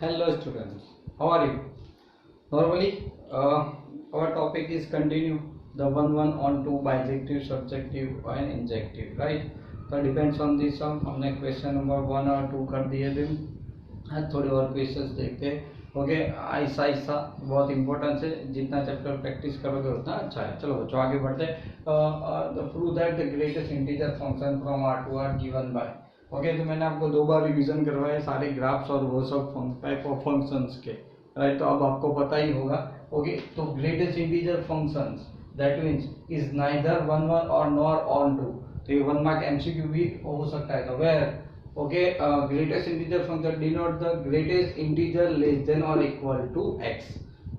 Hello students, how are you? Normally, our topic is continue the one on two bijective, subjective and injective, right? So depends on this sum. हमने question number 1 और 2 कर दिए थे. आज थोड़े और questions देखते हैं. ओके, ऐसा ऐसा बहुत इंपॉर्टेंट है. जितना चैप्टर प्रैक्टिस करोगे उतना अच्छा है. चलो बच्चों आगे बढ़ते हैं. Prove that the greatest integer function from R to R given by. Okay, तो मैंने आपको 2 बार रिवीजन करवाए सारे ग्राफ्स और वो सब टाइप ऑफ फंक्शंस के, राइट? तो अब आपको पता ही होगा. ओके, तो greatest integer functions that means is neither 1 1 और नॉर ऑन 2. तो ये 1 मार्क एमसीक्यू भी हो सकता है. तो where okay greatest integer function denote the greatest integer less than और इक्वल टू x.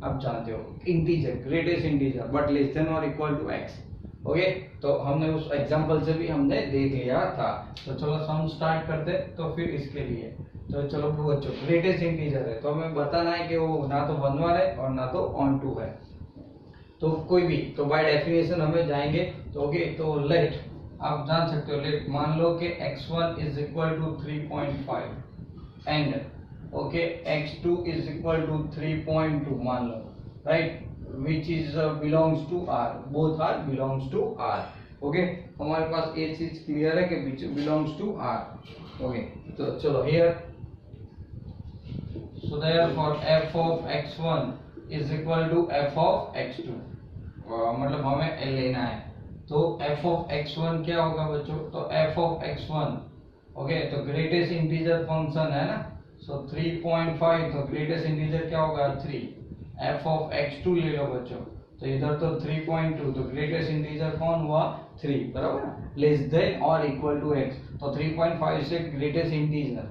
आप जानते हो integer greatest integer but less than और इक्वल टू x. ओके, तो हमने उस एग्जांपल से भी हमने देख लिया था. तो चलो सम स्टार्ट करते. तो फिर इसके लिए तो चलो बच्चों ग्रेटेस्ट इंटीजर है तो हमें बताना है कि वो ना तो 1 1 है और ना तो ऑन 2 है. तो कोई भी तो बाय डेफिनेशन हमें जाएंगे. तो ओके, तो लेट आप जान सकते हो लेट मान लो कि x1 is equal to 3.5 and okay x2 is equal to 3.2 मान लो, right? which is belongs to R, both are belongs to R. okay, हमारे पास ये चीज क्लियर है कि which belongs to R. okay, तो चलो here so therefore f of x1 is equal to f of x2. मतलब हमें लेना है. तो f of x1 क्या होगा बच्चों? तो f of x1 ओके, तो ग्रेटेस्ट इंटीजर फंक्शन है ना. सो 3.5 तो ग्रेटेस्ट इंटीजर क्या होगा? 3. f of x2 ले लो बच्चों. तो इधर तो 3.2 तो ग्रेटेस्ट इंटीजर कौन हुआ? 3, बराबर ना? लेस देन और इक्वल टू x. तो 3.5 से ग्रेटेस्ट इंटीजर.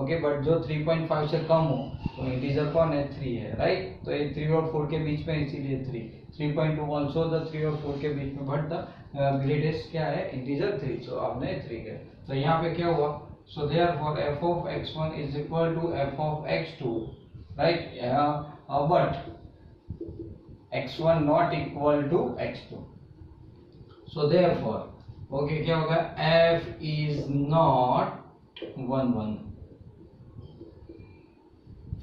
ओके, बट जो 3.5 से कम हो तो इंटीजर कौन है? 3 है, राइट? तो ये 3 और 4 के बीच में इसीलिए 3. 3.2 आल्सो द 3 और 4 के बीच में, बट द ग्रेटेस्ट क्या है? इंटीजर 3. सो आपने 3 है. तो यहाँ पे क्या हुआ? So therefore f of x1 is equal to f of x2, right? But x1 not equal to x2. So therefore okay क्या होगा? f is not 1 1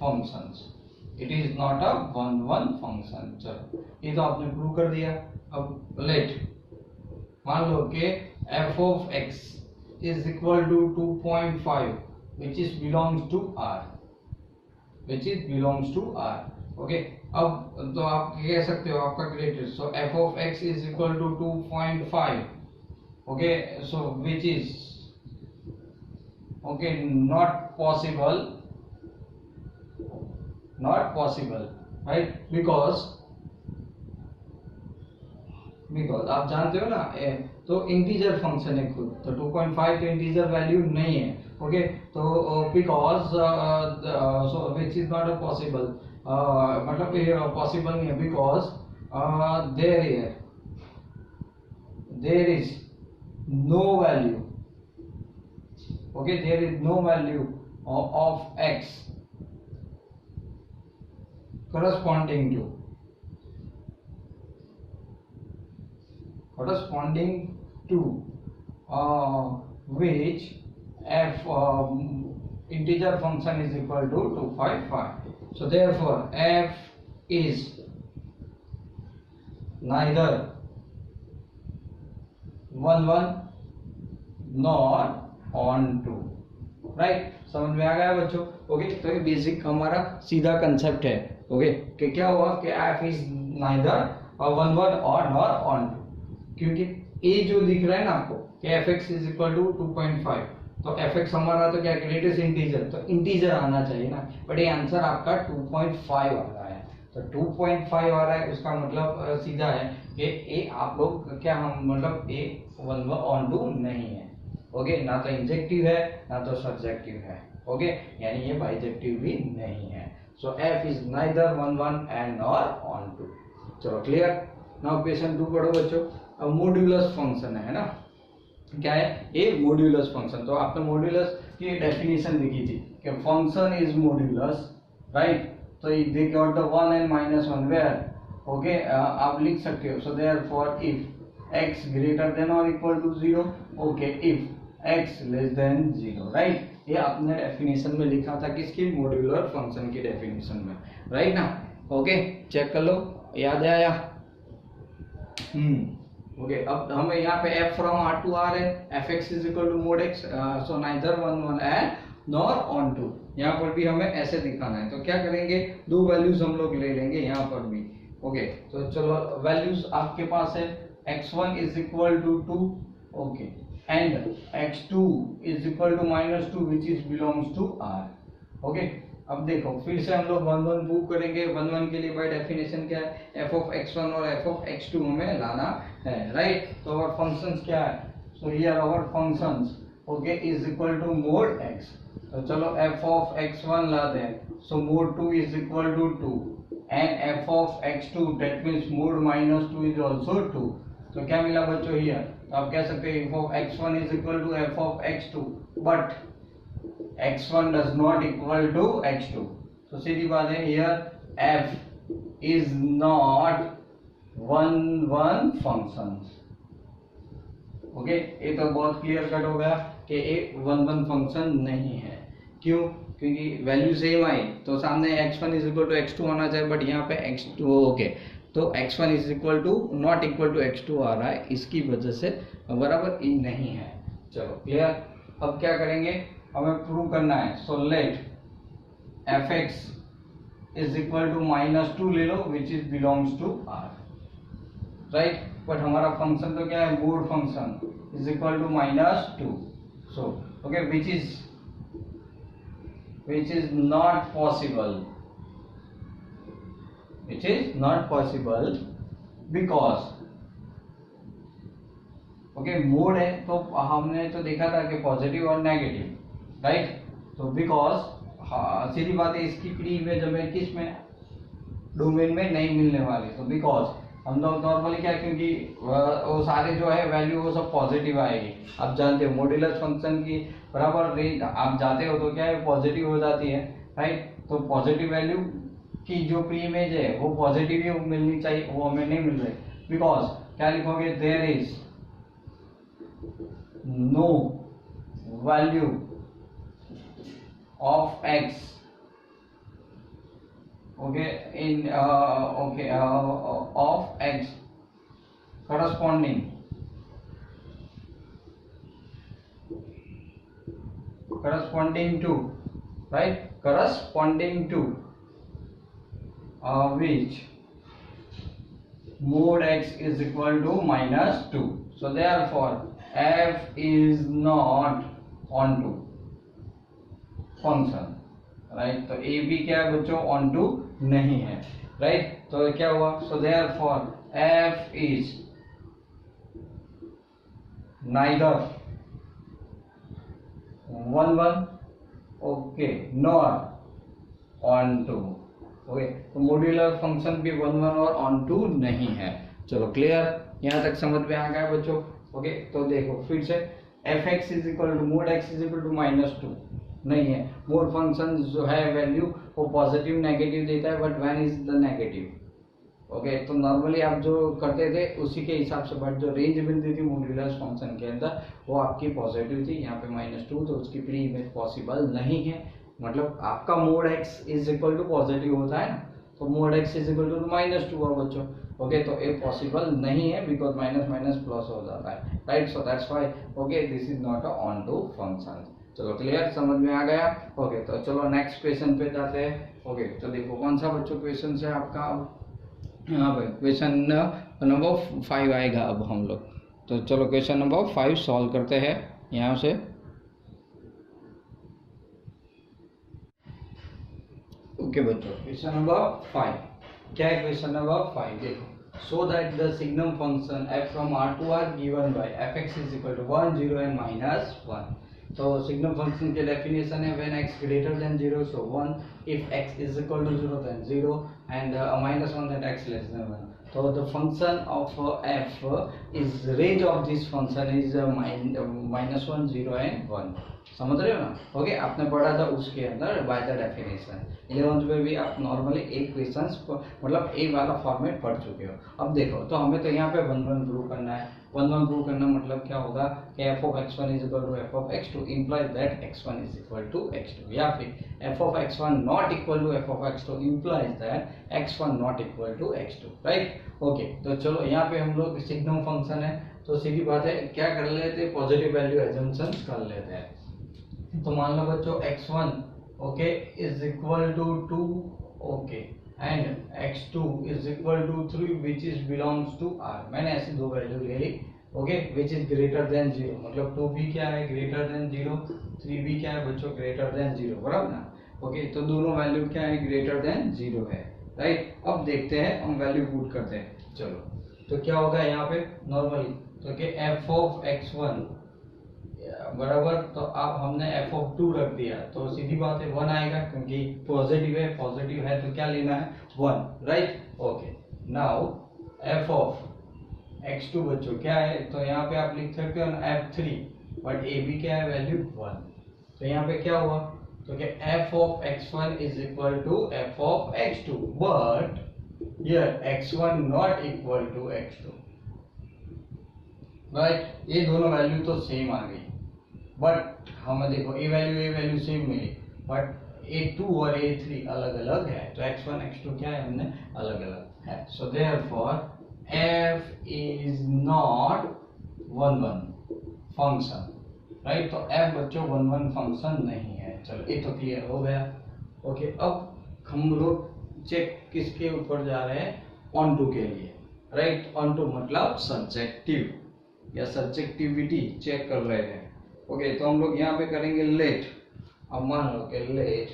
functions. It is not a 1 1 function. चलो ये तो आपने प्रूव कर दिया. अब late मान लो कि f of x is equal to 2.5 which is belongs to R, which is belongs to R. Okay, अब तो आप कह सकते हो आपका greatest. So f of x is equal to 2.5. Okay, so which is okay not possible, right? because आप जानते हो ना तो इंटीजर फंक्शन है खुद. तो 2.5 तो इंटीजर वैल्यू नहीं है. ओके, तो because so which is not possible, मतलब ये पॉसिबल नहीं है. Because there is no value. Okay, there is no value of x corresponding to which f integer function is equal to 255. So therefore f is neither 1 1 nor on 2, right? समझ में आ गया बच्चों? Okay, तो ये basic हमारा सीधा concept है. Okay, कि क्या हुआ कि f is neither 1 1 और nor on 2. क्योंकि a जो दिख रहा है ना आपको कि fx is equal to 2.5, तो fx हमारा तो क्या ग्रेटेस्ट इंटीजर, तो इंटीजर आना चाहिए ना. बट ये आंसर आपका 2.5 आ रहा है. तो 2.5 आ रहा है उसका मतलब सीधा है कि a आप लोग क्या हम मतलब a 1 1 on 2 नहीं है. ओके, ना तो इंजेक्टिव है ना तो सब्जेक्टिव है. ओके, यानी ये बाइजेक्टिव भी नहीं है. सो f is neither 1 1 and nor on 2. चलो क्लियर. नाउ क्वेश्चन 2 पढ़ो बच्चों. अब मॉड्यूलस फंक्शन है ना. क्या है ये? Modulus function. तो आपने मॉड्यूलस की डेफिनेशन लिखी थी कि फंक्शन इज मॉड्यूलस, राइट? तो they got the 1 and -1 where. Okay, आप लिख सकते हो. So therefore if x greater than or equal to 0, okay, if x less than 0, right? ये आपने डेफिनेशन में लिखा था किसकी, मॉड्यूलर फंक्शन की डेफिनेशन में, राइट ना। ओके चेक कर लो, याद आया। ओके अब हमें यहाँ पे f from r to r है, fx is equal to mod x, so neither 1 1 and nor onto. यहाँ पर भी हमें ऐसे दिखाना है, तो क्या करेंगे, दो वैल्यूज हम लोग ले लेंगे यहाँ पर भी। ओके तो चलो वैल्यूज आपके पास है, x1 is equal to 2, okay, and x2 is equal to -2 which is belongs to r। Okay अब देखो फिर से हम लोग 1 1 प्रूव करेंगे। 1 1 के लिए बाय डेफिनेशन क्या है, f ऑफ x1 और f ऑफ x2 हमें लाना है, राइट। तो आवर फंक्शंस क्या है, so here our functions okay is equal to mod x। तो चलो f ऑफ x1 ला दें, so mod 2 is equal to 2 and f of x2 that means mod -2 is also 2। तो क्या मिला बच्चों हियर, तो आप कह सकते हैं f of x1 is equal to f of x2 but x1 does not equal to x2। तो सीधी बात है here f is not 1 1 functions। Okay ये तो बहुत क्लियर कट हो गया कि ये 1 1 फंक्शन नहीं है। क्यों, क्योंकि वैल्यू सेम आई तो सामने x1 is equal to x2 होना चाहिए, बट यहाँ पे x2 ओके तो x1 is equal to not equal to x2 आ रहा है, इसकी वजह से बराबर ई नहीं है। चलो क्लियर। अब क्या करेंगे, हमें प्रूव करना है, so let fx is equal to -2 ले लो which is belongs to r, right. But हमारा फंक्शन तो क्या है, mode function is equal to -2, so okay which is not possible because okay mode है तो हमने तो देखा था कि पॉजिटिव और नेगेटिव, राइट। तो बिकॉज सीधी बात है इसकी प्री इमेज हमें किस में, डोमेन में नहीं मिलने वाली, तो बिकॉज हम लोग नॉर्मली क्या, क्योंकि वो सारे जो है वैल्यू वो सब पॉजिटिव आएगी। आप जानते हो मॉड्यूलस फंक्शन की बराबर रेंज आप जाते हो तो क्या है पॉजिटिव हो जाती है, राइट। तो पॉजिटिव वैल्यू की जो प्री इमेज है वो पॉजिटिव ही मिलनी चाहिए, वो हमें नहीं मिल रही। बिकॉज क्या लिखोगे, there is no value of x okay in of x corresponding to, right, corresponding to which mod x is equal to -2। so therefore f is not onto function, right. तो A B क्या है बच्चों, on to नहीं है, right. तो क्या हुआ, so therefore F is neither 1 1 okay nor onto, okay. तो मॉड्यूलर फंक्शन भी 1 1 और ऑन टू नहीं है। चलो क्लियर, यहाँ तक समझ में आ गया बच्चों। ओके तो देखो फिर से F X is equal to mod X is equal to -2 नहीं है। मोड फंक्शन जो है वैल्यू वो पॉजिटिव नेगेटिव देता है, but when is the negative. Okay तो नॉर्मली आप जो करते थे उसी के हिसाब से, बट जो रेंज मिलती थी मॉड्यूलस फंक्शन के अंदर वो आपकी पॉजिटिव थी, यहाँ पे -2 तो उसकी प्री इमेज पॉसिबल नहीं है। मतलब आपका mod X is equal to positive होता है ना, तो mod X is equal to -2 हुआ बच्चों। ओके तो ये पॉसिबल नहीं है बिकॉज माइनस माइनस प्लस हो जाता है, right. So that's why okay this is not a onto function. चलो क्लियर, समझ में आ गया। ओके तो चलो नेक्स्ट क्वेश्चन पे जाते हैं। ओके तो देखो कौन सा बच्चों क्वेश्चन है आपका, हाँ भाई क्वेश्चन नंबर 5 आएगा अब हम लोग। तो चलो क्वेश्चन नंबर 5 सॉल्व करते हैं यहाँ से। ओके बच्चों क्वेश्चन नंबर 5 क्या है, क्वेश्चन नंबर 5 देखो, so that the signum function f from r to r given by fx is equal to 1 0 and -1। तो सिग्नम फंक्शन के डेफिनेशन है when x greater than 0 so 1, if x is equal to 0 then 0 and -1 that x less than 1। तो the function of f is range of this function is -1 0 and 1। समझ रहे हो ना। Okay आपने पढ़ा था उसके अंदर बाय द डेफिनेशन 11th में भी आप नॉर्मली एक क्वेश्चंस मतलब एक वाला फॉर्मेट पढ़ चुके हो। अब देखो तो हमें तो यहाँ पे 1 1 प्रूव करना है, वन वन प्रूव करना मतलब क्या होगा कि F of X one is equal to F of X two implies that X one is equal to X two, या फिर F of X one not equal to F of X two implies that X one not equal to X two, right. Okay, तो चलो यहाँ पे हम लोग signum function है तो सीधी बात है क्या कर लेते हैं, पॉजिटिव वैल्यू एजम्पशन कर लेते हैं। तो मान लो बच्चों x one okay is equal to 2 okay and x2 is equal to 3 which is belongs to r। मैंने ऐसी दो वैल्यू ले ली okay which is greater than 0, मतलब 2 भी क्या है ग्रेटर देन 0, 3 भी क्या है बच्चों ग्रेटर देन 0, बराबर ना। ओके, तो दोनों वैल्यू क्या है ग्रेटर देन 0 है, राइट। अब देखते हैं हम वैल्यू पुट करते हैं। चलो तो क्या होगा यहाँ पे नॉर्मली तो कि f ऑफ x1 बराबर, तो अब हमने एफ ऑफ 2 रख दिया तो सीधी बात है 1 आएगा क्योंकि पॉजिटिव है तो क्या लेना है 1, right. Okay, now F of x2 बच्चों क्या है, तो यहाँ पे आप लिख सकते हो f3 बट ए भी क्या है वैल्यू 1। तो यहाँ पे क्या हुआ तो कि f of x1 is equal to f of x2 but here x1 not equal to x2, right. ये दोनों वैल्यू तो सेम आ गई बट हमें देखो ए वैल्यू सेम मिली बट a2 और a3 अलग अलग है, तो x1 x2 क्या है हमने अलग अलग है। सो therefore f is not 1 1 function, right. तो f बच्चों 1 1 फंक्शन नहीं है। चलो ये तो क्लियर हो गया। ओके, अब हम लोग चेक किसके ऊपर जा रहे हैं, ऑन टू के लिए, राइट। ऑन टू मतलब सब्जेक्टिव या सब्जेक्टिविटी चेक कर रहे हैं। ओके, तो हम लोग यहाँ पे करेंगे लेट। अब मान लो कि let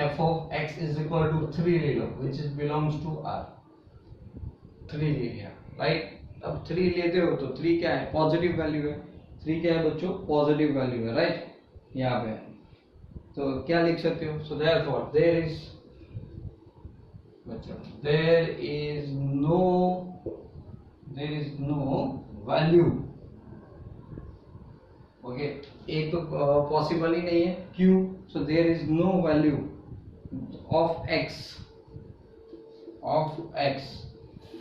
f of x is equal to 3 ले लो which is belongs to r, 3 ले लिया, राइट। अब 3 लेते हो तो 3 क्या है पॉजिटिव वैल्यू है, 3 क्या है बच्चों पॉजिटिव वैल्यू है, राइट। यहाँ पे तो क्या लिख सकते हो, so therefore there is no value. Okay, एक तो पॉसिबल ही नहीं है, क्यों, so there is no value of x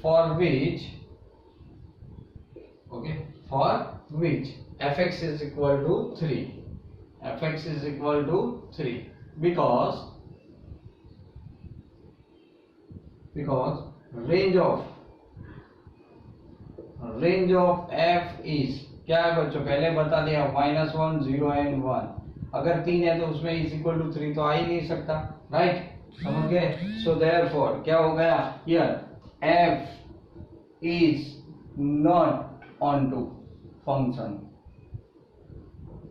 for which fx is equal to 3, fx is equal to 3 because range of f is क्या है बच्चों, पहले बता दिया -1 0 एंड 1। अगर 3 है तो उसमें इज इक्वल टू 3 तो आ ही नहीं सकता, राइट, समझ गए। सो देयरफॉर क्या हो गया here f is not onto function,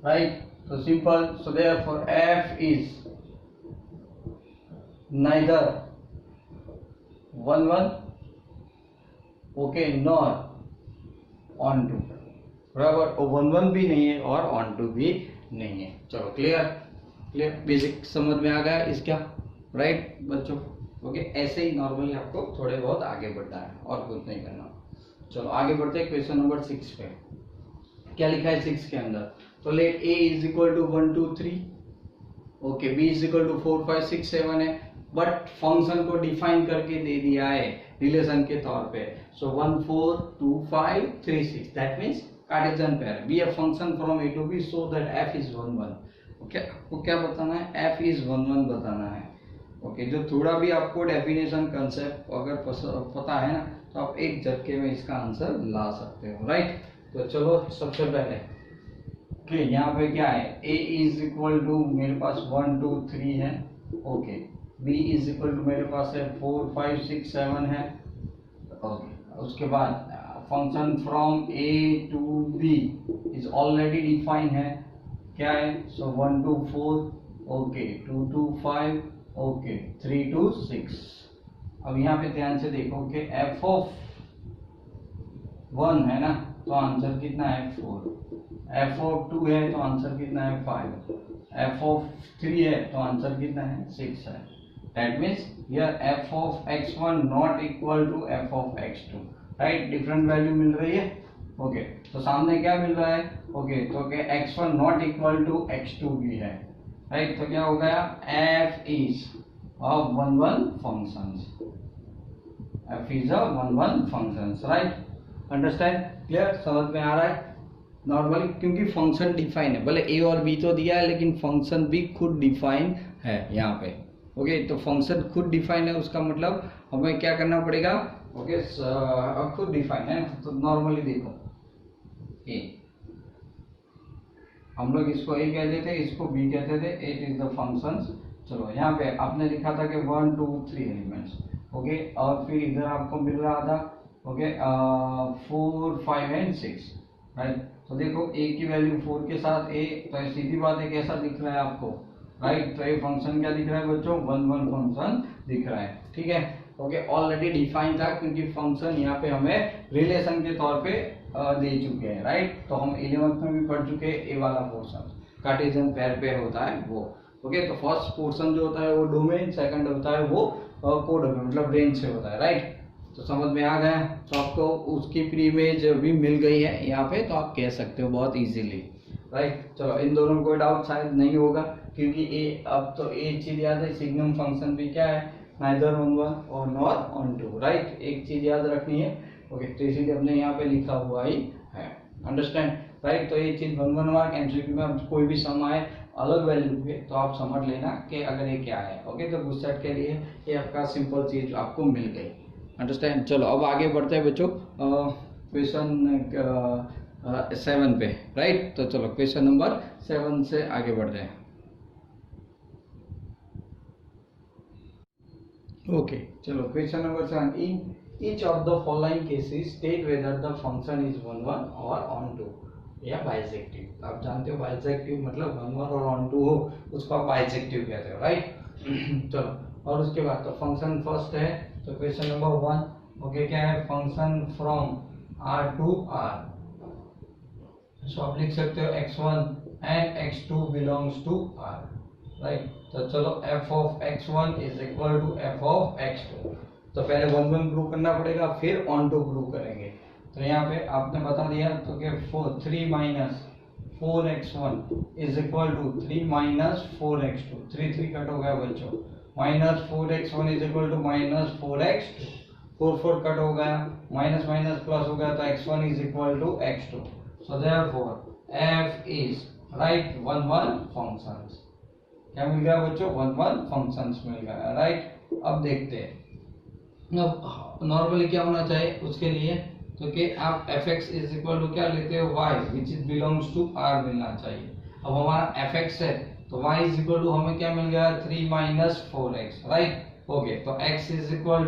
right. तो simple, so therefore f is neither 1 1 okay not onto, बराबर, 1 1 भी नहीं है और ऑन टू भी नहीं है। चलो क्लियर, बेसिक समझ में आ गया इसका, राइट बच्चों। ओके, ऐसे ही नॉर्मली आपको थोड़े बहुत आगे बढ़ना है और कुछ नहीं करना। चलो आगे बढ़ते हैं क्वेश्चन नंबर 6 पे। क्या लिखा है 6 के अंदर, तो let a is equal to 1 2 3 okay, b is equal to 4 5 6 7 है बट फंक्शन को डिफाइन करके दे दिया है रिलेशन के तौर पे। So 1 4 2 5 3 6 that means Cartesian pair, be a function from a to b so that f is 1 1। Okay, आपको क्या बताना है, f इज 1 1 बताना है। ओके, जो थोड़ा भी आपको डेफिनेशन कंसेप्ट अगर पता है ना तो आप एक झटके में इसका आंसर ला सकते हो, राइट। तो चलो सबसे पहले कि यहाँ पे क्या है, a इज इक्वल टू मेरे पास 1 2 3 है okay, b is equal to मेरे पास है 4 5 6 7 है ओके। उसके बाद function from a to b is already define है, क्या है, सो 1 2 4 ओके, 2 2 5 ओके, 3 2 6। अब यहाँ पे ध्यान से देखो कि f ऑफ 1 है ना तो आंसर कितना है 4, f ऑफ 2 है तो आंसर कितना है 5, f ऑफ 3 है तो आंसर कितना है 6 है। That means here f of x1 not equal to f of x2, right, different value मिल रही है। ओके, तो सामने क्या मिल रहा है, ओके, तो कि x1 not equal to x2 भी है, राइट। तो क्या हो गया, f is a 1 1 functions, f is a 1 1 functions, right. Understand, clear, समझ में आ रहा है। नॉर्मली क्योंकि फंक्शन डिफाइन है, भले ए और बी तो दिया है लेकिन फंक्शन भी खुद डिफाइन है यहाँ पे। ओके, तो फंक्शन खुद डिफाइन है, उसका मतलब हमें क्या करना पड़ेगा। ओके, खुद डिफाइन है तो नॉर्मली देखो ए, हम लोग इसको ए कहते थे, इसको बी कहते थे, इट इज द फंक्शंस। चलो यहाँ पे आपने लिखा था कि 1 2 3 एलिमेंट्स। ओके, और फिर इधर आपको मिल रहा था ओके 4 5 एंड 6, राइट। तो देखो ए की वैल्यू 4 के साथ ए, तो सीधी बात है कैसा दिख रहा है आपको, राइट। तो ये फंक्शन क्या दिख रहा है बच्चों, 1 1 फंक्शन दिख रहा है, ठीक है। ओके, ऑलरेडी डिफाइन था क्योंकि फंक्शन यहाँ पे हमें रिलेशन के तौर पे दे चुके हैं, राइट। तो हम 11th में भी पढ़ चुके हैं ए वाला पोर्शन, कार्टेशियन पेयर पे होता है वो। ओके, तो फर्स्ट पोर्शन जो होता है वो डोमेन, सेकंड होता है वो कोडोमेन, मतलब रेंज से होता है, राइट। तो समझ में आ गया, तो आपको उसकी प्री इमेज भी मिल गई है यहाँ पे, तो आप कह सकते हो बहुत इजीली, राइट। चलो इन दोनों में कोई डाउट शायद नहीं होगा क्योंकि ए, अब तो एक चीज याद है, सिग्नम फंक्शन भी क्या है, नाइदर ऑन 1 और नॉट ऑन 2, राइट। एक चीज याद रखनी है। ओके, तो इसीलिए हमने यहाँ पे लिखा हुआ ही है, अंडरस्टैंड, राइट। तो ये चीज 1 1 मार्क एमसीक्यू में अब कोई भी सम आए अलग वैल्यू पे तो आप समझ लेना कि अगर ये क्या है। ओके, तो गुस्सेट के लिए ये आपका सिंपल चीज आपको मिल गई, अंडरस्टैंड। चलो अब आगे बढ़ते हैं बच्चों क्वेश्चन 7 पे, राइट। तो चलो क्वेश्चन नंबर 7 से आगे बढ़ते हैं। ओके, चलो question number 7, in each of the following cases state whether the function is 1 1 और ऑन 2 या बाइसेक्टिव। आप जानते हो बाइसेक्टिव मतलब 1 1 और ऑन 2 हो उसको आप बाइसेक्टिव कहते हो, राइट। चलो और उसके बाद तो फंक्शन फर्स्ट है, तो क्वेश्चन नंबर 1 ओके क्या है, function from R to R। So आप लिख सकते हो x1 and x2 belongs to R, right. तो चलो f of x1 is equal to f of x2। तो पहले 1 1 प्रूव करना पड़ेगा फिर ऑन 2 प्रूव करेंगे। तो यहाँ पे आपने बता दिया तो कि 3 minus 4x1 is equal to 3 minus 4x2, 3 3 cut हो गया बच्चों, minus 4x1 is equal to minus 4x2, 4 4 कट हो गया, माइनस माइनस प्लस हो गया, तो x1 is equal to x2। So therefore f is right 1 1 functions. क्या मिल गया बच्चों, 1 1 फंक्शंस मिल गया, राइट। अब देखते हैं नॉर्मली क्या होना चाहिए उसके लिए, तो कि आप fx इज इक्वल टू क्या लेते हो y which is belongs to r मिलना चाहिए। अब हमारा fx है तो y इज इक्वल टू हमें क्या मिल गया 3 माइनस 4x, राइट। ओके, तो x is equal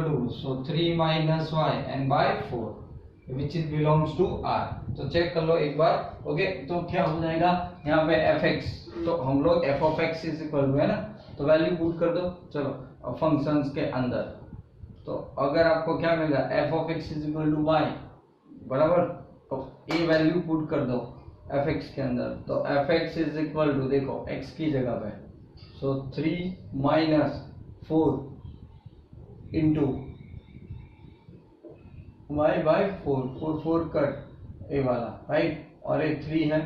to so 3 minus y and by 4 which is belongs to r। तो चेक कर लो एक बार। ओके, तो क्या हो जाएगा यहाँ पे fx, तो हम लोग f of x is equal to है ना, तो वैल्यू पुट कर दो चलो फंक्शंस के अंदर। तो अगर आपको क्या मिल रहा है f of x is equal to y बराबर, तो a वैल्यू पुट कर दो fx के अंदर। तो fx इज इक्वल टू देखो x की जगह पे, so 3 minus 4 into y by 4, 4 4 cut ए वाला, राइट। और ये 3 है,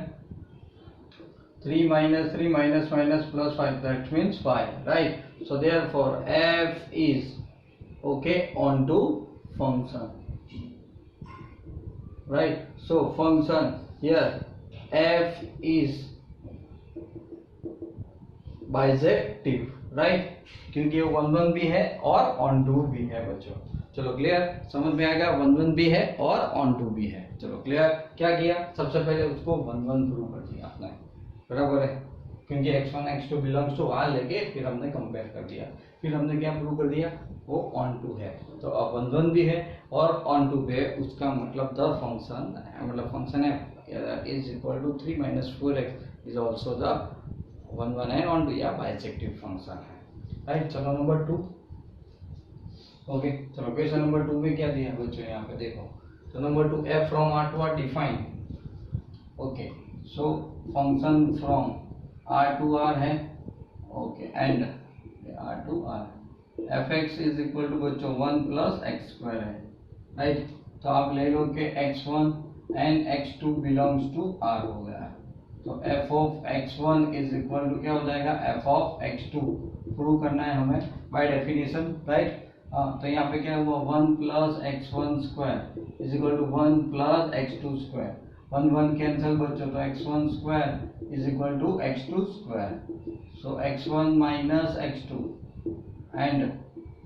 3 minus 3 minus minus plus 5 that means 5, right. So therefore f is okay onto function, right. So function here f is bisective, right, क्योंकि वो 1 1 भी है और on 2 भी है बच्चों। चलो क्लियर, समझ में आ गया, 1 1 भी है और on 2 भी है। चलो क्लियर, क्या किया सबसे पहले उसको 1 1 प्रूव कर दिया आपने, बराबर है, क्योंकि x1 x2 belongs to r लेके फिर हमने कंपेयर कर दिया, फिर हमने क्या प्रूव कर दिया वो ऑन टू है। तो अब 1 1 भी है और ऑन टू है, उसका मतलब द फंक्शन मतलब फंक्शन है is equal to 3 minus 4x is also the 1 1 and onto या बाइसेक्टिव फंक्शन है, राइट। चलो नंबर 2। ओके, चलो क्वेश्चन नंबर 2 में क्या दिया बच्चों यहाँ पे देखो, तो number 2 f from r to r define. Okay, so function from r to r है, okay, and r to r fx is equal to बच्चों 1 प्लस एक्स स्क्वायर है, राइट। तो आप ले लो कि x1 and x2 belongs to r हो गया, तो f of x1 is equal to क्या हो जाएगा f ऑफ x2 प्रूव करना है हमें बाय डेफिनेशन, राइट। तो यहाँ पे क्या हुआ 1 plus x1 square is equal to 1 plus x2 square, 1 1 cancel बच्चों, तो x1 square is equal to x2 square, so x1 minus x2 and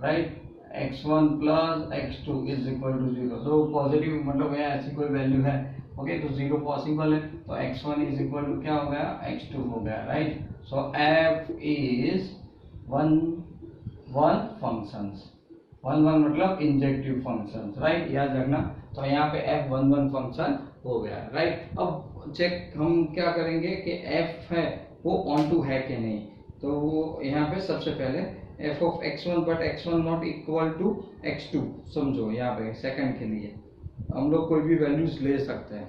right x1 plus x2 is equal to 0। तो positive मतलब है ऐसी कोई वैल्यू है, okay, तो 0 possible है, तो x1 इज इक्वल टू क्या हो गया x2 हो गया, right. So f is 1 1 functions, 1 1 मतलब इंजेक्टिव फंक्शंस, राइट, याद रखना। तो यहाँ पे f 1 1 फंक्शन हो गया, राइट। अब चेक हम क्या करेंगे कि f है वो ऑन टू है कि नहीं, तो वो यहाँ पे सबसे पहले f of x1 but x1 not equal to x2, समझो यहाँ पे सेकंड के लिए हम लोग कोई भी वैल्यूज ले सकते हैं,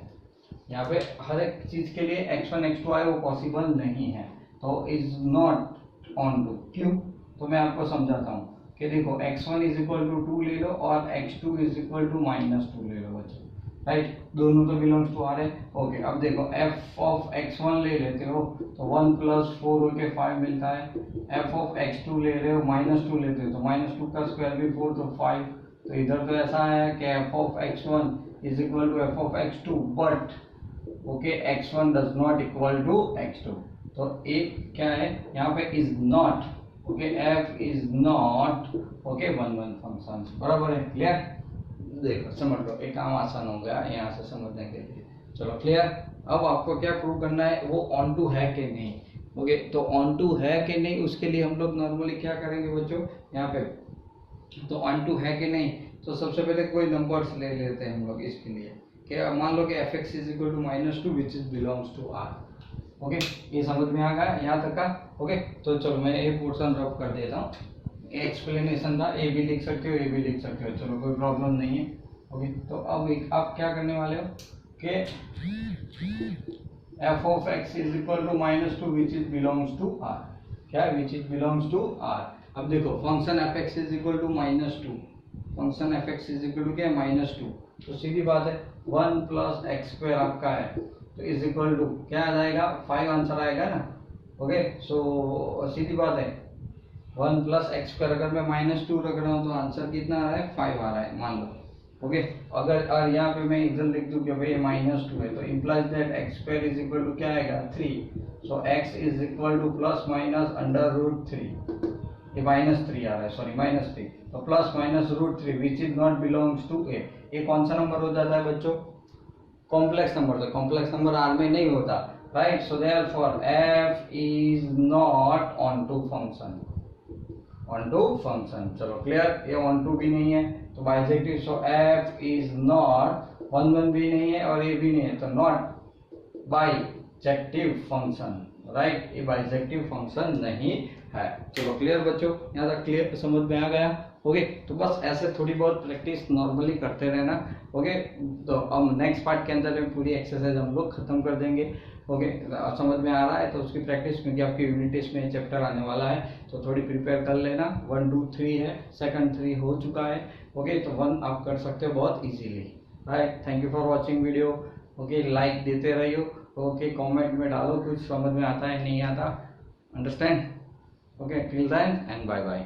यहाँ पे हर एक चीज के लिए x1 x2 आए वो पॉसिबल नहीं है, तो इज नॉट ऑन टू। क्यों, तो मैं आपको समझाता हूँ कि देखो x1 इज इक्वल टू 2 ले लो और x2 इज इक्वल टू -2 ले लो बच्चों, राइट, दोनों तो बिलोंग्स टू आ रहे हैं, ओके। अब देखो f ऑफ x1 ले लेते हो तो 1 प्लस 4 होके 5 मिलता है, f ऑफ x2 ले रहे हो -2 लेते हो तो -2 का स्क्वायर भी 4 तो 5, तो इधर तो ऐसा है कि f of x1 is equal to f of x2 but okay x1 does not equal to x2, तो एक क्या है यहाँ पे is not, okay, f is not okay 1 1 function, बराबर है, क्लियर। देखो समझ लो, एक काम आसान हो गया यहाँ से समझने के लिए, चलो क्लियर। अब आपको क्या प्रूव करना है, वो ऑन टू है कि नहीं, ओके, तो ऑन टू है कि नहीं उसके लिए हम लोग नॉर्मली क्या करेंगे बच्चों, यहाँ पे तो ऑन टू है कि नहीं, तो सबसे पहले कोई नंबर्स ले लेते हैं हम लोग इसके लिए, क्या मान लो कि f(x) is equal to -2 which is belongs to r, okay, ये समझ में आ गया यहाँ तक का, ओके। तो चलो मैं ये पोर्शन ड्रॉप कर देता हूँ, एक्सप्लेनेशन था, ए भी लिख सकते हो, ए भी लिख सकते हो, चलो कोई प्रॉब्लम नहीं है, ओके। तो अब आप क्या करने वाले हो कि f of x is equal to -2 which is belongs to r, क्या which is belongs to r। अब देखो function f(x) is equal to -2, function f(x) is equal to क्या है -2, तो सीधी बात है 1 प्लस एक्स स्क्वायर आपका है, तो इज इक्वल टू क्या आ जाएगा 5 आंसर आएगा ना, ओके। सो सीधी बात है 1 प्लस एक्स स्क्वायर अगर मैं -2 रख रहा हूँ तो आंसर कितना आ रहा है 5 आ रहा है मान लो, ओके। अगर और यहाँ पे मैं इधर लिख दूँ कि भाई -2 है तो implies that x square is equal to क्या आएगा 3, so x is equal to plus minus √3, ये -3 आ रहा है, सॉरी -3, तो plus minus √3 which is not belongs to A, ये कौन सा नंबर हो जाता है बच्चों, कॉम्प्लेक्स नंबर, तो कॉम्प्लेक्स नंबर आर में नहीं होता, right. So therefore f is not onto function, onto function, चलो क्लियर, ये ऑन टू भी नहीं है तो bijective, so f is not 1 1 भी नहीं है और ये भी नहीं है, तो नॉट बाइजेक्टिव फंक्शन, राइट, ये बाइजेक्टिव फंक्शन नहीं है। चलो क्लियर बच्चों, यहाँ तक क्लियर समझ में आ गया, ओके। तो बस ऐसे थोड़ी बहुत प्रैक्टिस नॉर्मली करते रहना, ओके। तो अब नेक्स्ट पार्ट के अंदर में पूरी एक्सरसाइज हम लोग खत्म कर देंगे, ओके। समझ में आ रहा है तो उसकी प्रैक्टिस, क्योंकि आपकी यूनिट टेस्ट में चैप्टर आने वाला है तो थोड़ी प्रिपेयर कर लेना, 1 2 3 है, सेकंड 3 हो चुका है, ओके। तो 1 आप कर सकते हो बहुत easily, right. Thank you for watching video, okay, like देते रहियो, ओके, कमेंट में डालो कुछ समझ में आता है नहीं आता, understand, okay. Till then and bye bye.